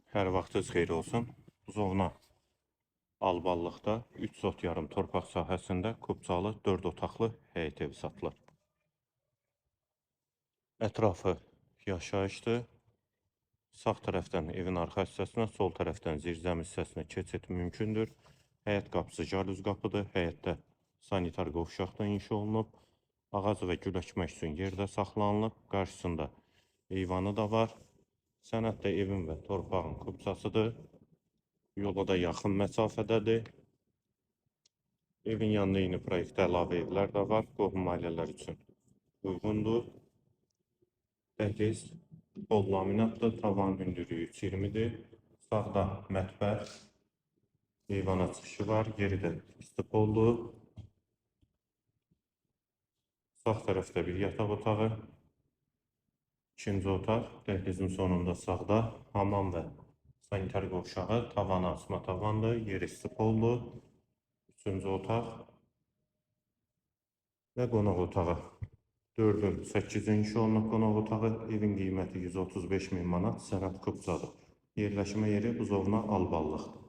Hər vaxtınız xeyir olsun. Buzovna Alballıqda 3 sot yarım torpaq sahəsində kubcalı 4 otaqlı həyət evi satılır. Ətrafı yaşayışdır. Sağ tərəfdən evin arxa hissəsinə, sol tərəfdən zirzəmi hissəsinə keçid mümkündür. Həyət qapısı jaluz qapıdır. Həyətdə sanitar qovşaqda inşa olunub. Ağac və gül əkmək üçün yerdə saxlanılıb. Qarşısında eyvanı da var. Sənəd də evin və torpağın kubcasıdır. Yola da yaxın məsafədədir. Evin yanında yeni proyektdə əlavə evlər də var. Qohum ailələr üçün uyğundur. Dəhliz bol laminatdır. Tavan hündürlüyü 20-dir. Sağda mətbəx, eyvana çıxışı var. Yeri də istipollu. Sağ tərəfdə bir yataq otağı. İkinci otaq. Dəhlizin sonunda sağda hamam və sanitar qovşağı. Tavanı asma tavandır. Yeri istipollu. Üçüncü otaq və qonaq otağı. 4-ün 8-ci inşa olunub qonaq otağı. Evin qiyməti 135 min manat, sənəd kubcadır. Yerləşmə yeri Buzovna Alballıqdır.